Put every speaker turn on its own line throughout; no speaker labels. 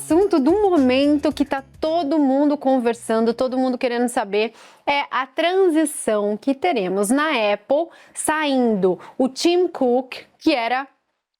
assunto do momento que está todo mundo conversando, todo mundo querendo saber, é a transição que teremos na Apple, saindo o Tim Cook, que era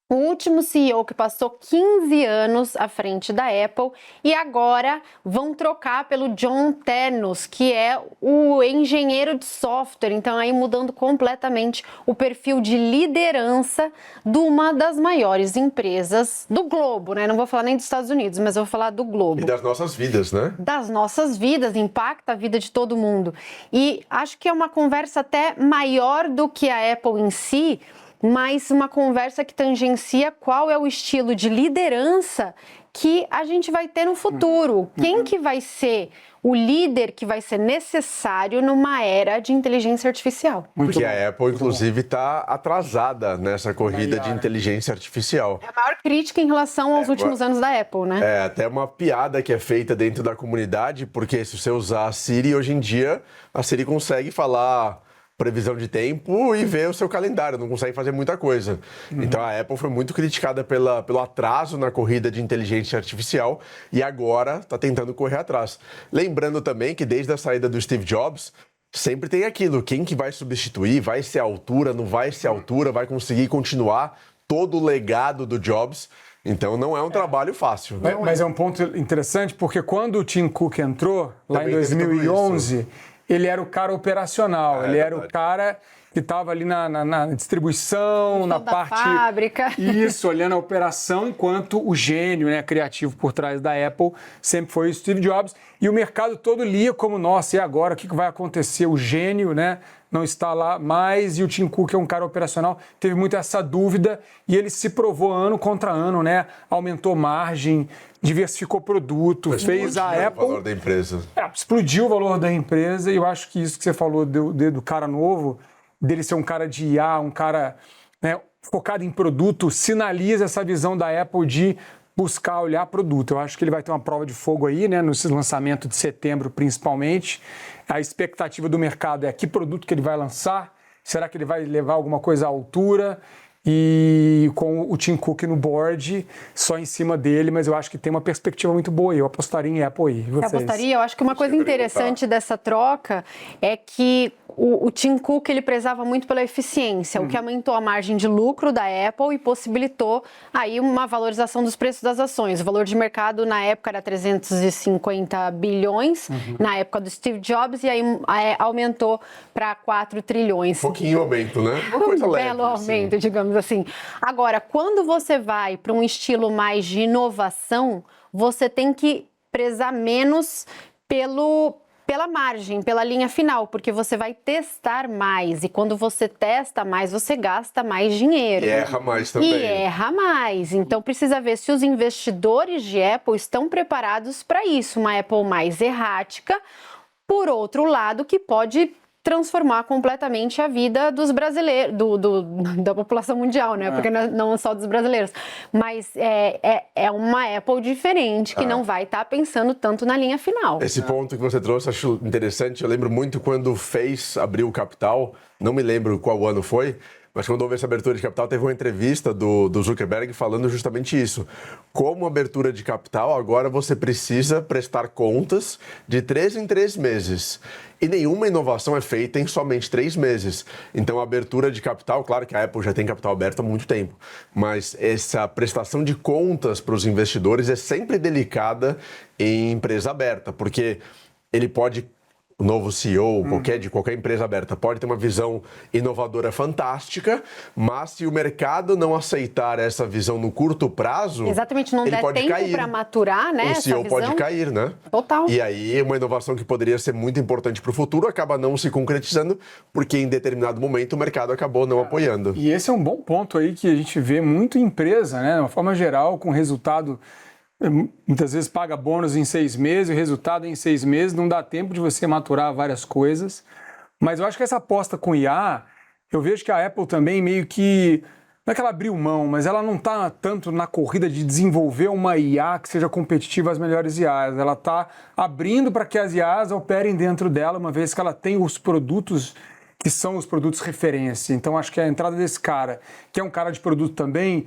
o último CEO que passou 15 anos à frente da Apple, e agora vão trocar pelo John Ternus, que é o engenheiro de software, então aí mudando completamente o perfil de liderança de uma das maiores empresas do globo, né? Não vou falar nem dos Estados Unidos, mas eu vou falar do globo.
E das nossas vidas, né?
Das nossas vidas, impacta a vida de todo mundo. E acho que é uma conversa até maior do que a Apple em si, mas uma conversa que tangencia qual é o estilo de liderança que a gente vai ter no futuro. Quem que vai ser o líder que vai ser necessário numa era de inteligência artificial?
Porque a Apple, inclusive, está atrasada nessa corrida de inteligência artificial.
É a maior crítica em relação aos últimos anos da Apple, né?
É até uma piada que é feita dentro da comunidade, porque se você usar a Siri, hoje em dia, a Siri consegue falar previsão de tempo e ver o seu calendário, não consegue fazer muita coisa. Então a Apple foi muito criticada pelo atraso na corrida de inteligência artificial e agora está tentando correr atrás. Lembrando também que desde a saída do Steve Jobs, sempre tem aquilo, quem que vai substituir, vai ser a altura, não vai ser a altura, vai conseguir continuar todo o legado do Jobs. Então não é um trabalho fácil.
Mas é um ponto interessante, porque quando o Tim Cook entrou, lá
Também
em 2011... ele era o cara operacional, ele era o cara que estava ali na distribuição, na parte...
fábrica.
Isso, olhando a operação, enquanto o gênio, né, criativo por trás da Apple sempre foi o Steve Jobs. E o mercado todo lia como, nossa, e agora? O que vai acontecer? O gênio, né, não está lá mais, e o Tim Cook é um cara operacional. Teve muito essa dúvida e ele se provou ano contra ano, né? Aumentou margem, diversificou produto, fez a Apple...
o valor da empresa.
Explodiu o valor da empresa, e eu acho que isso que você falou do cara novo, dele ser um cara de IA, um cara, né, focado em produto, sinaliza essa visão da Apple de buscar olhar produto. Eu acho que ele vai ter uma prova de fogo aí, né, no lançamento de setembro principalmente. A expectativa do mercado é que produto que ele vai lançar, será que ele vai levar alguma coisa à altura? E com o Tim Cook no board, só em cima dele, mas eu acho que tem uma perspectiva muito boa. Eu apostaria em Apple aí.
Você apostaria? Eu acho que uma coisa interessante dessa troca é que o Tim Cook ele prezava muito pela eficiência, o que aumentou a margem de lucro da Apple e possibilitou aí uma valorização dos preços das ações. O valor de mercado na época era 350 bilhões, na época do Steve Jobs, e aí aumentou para 4 trilhões.
Pouquinho aumento, né? Uma coisa leve,
belo aumento, digamos assim. Agora, quando você vai para um estilo mais de inovação, você tem que prezar menos pela margem, pela linha final, porque você vai testar mais, e quando você testa mais, você gasta mais dinheiro.
E erra mais também.
E erra mais. Então precisa ver se os investidores de Apple estão preparados para isso, uma Apple mais errática, por outro lado, que pode transformar completamente a vida dos brasileiros, da população mundial, né? Porque não só dos brasileiros. Mas é uma Apple diferente, que não vai estar pensando tanto na linha final.
Esse ponto que você trouxe, acho interessante. Eu lembro muito quando o Face abriu o capital, não me lembro qual ano foi, mas quando houve essa abertura de capital, teve uma entrevista do Zuckerberg falando justamente isso. Como abertura de capital, agora você precisa prestar contas de 3 em 3 meses. E nenhuma inovação é feita em somente 3 meses. Então, a abertura de capital, claro que a Apple já tem capital aberto há muito tempo, mas essa prestação de contas para os investidores é sempre delicada em empresa aberta, porque ele pode... O novo CEO de qualquer empresa aberta pode ter uma visão inovadora fantástica, mas se o mercado não aceitar essa visão no curto prazo,
exatamente, não
ele
der
pode
tempo
cair.
para maturar, né?
O CEO
essa visão
pode cair, né?
Total.
E aí uma inovação que poderia ser muito importante para o futuro acaba não se concretizando, porque em determinado momento o mercado acabou não apoiando.
E esse é um bom ponto aí que a gente vê muito em empresa, né? De uma forma geral, com resultado... Muitas vezes paga bônus em 6 meses, o resultado em 6 meses, não dá tempo de você maturar várias coisas. Mas eu acho que essa aposta com IA, eu vejo que a Apple também meio que... Não é que ela abriu mão, mas ela não está tanto na corrida de desenvolver uma IA que seja competitiva às melhores IAs. Ela está abrindo para que as IAs operem dentro dela, uma vez que ela tem os produtos que são os produtos referência. Então acho que a entrada desse cara, que é um cara de produto também,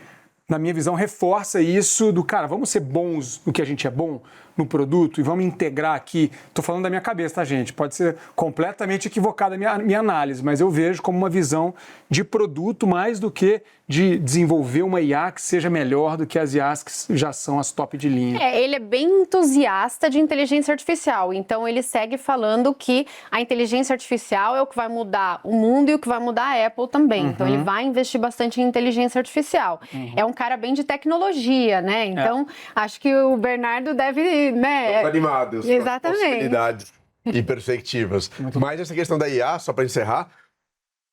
na minha visão, reforça isso do, cara, vamos ser bons no que a gente é bom, no produto, e vamos integrar aqui. Estou falando da minha cabeça, tá, gente? Pode ser completamente equivocada a minha análise, mas eu vejo como uma visão de produto mais do que de desenvolver uma IA que seja melhor do que as IAs que já são as top de linha.
Ele é bem entusiasta de inteligência artificial, então ele segue falando que a inteligência artificial é o que vai mudar o mundo e o que vai mudar a Apple também. Então ele vai investir bastante em inteligência artificial. É um cara bem de tecnologia, né? Então acho que o Bernardo deve, né?
Estamos animados.
Exatamente.
Possibilidades e perspectivas. Mas essa questão da IA, só para encerrar,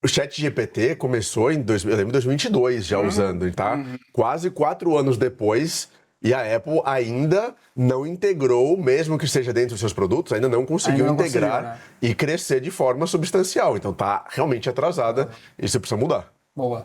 o ChatGPT começou eu lembro, em 2022 já usando, tá? Quase 4 anos depois, e a Apple ainda não integrou, mesmo que seja dentro dos seus produtos, ainda não conseguiu integrar e crescer de forma substancial. Então tá realmente atrasada e isso precisa mudar.
Boa.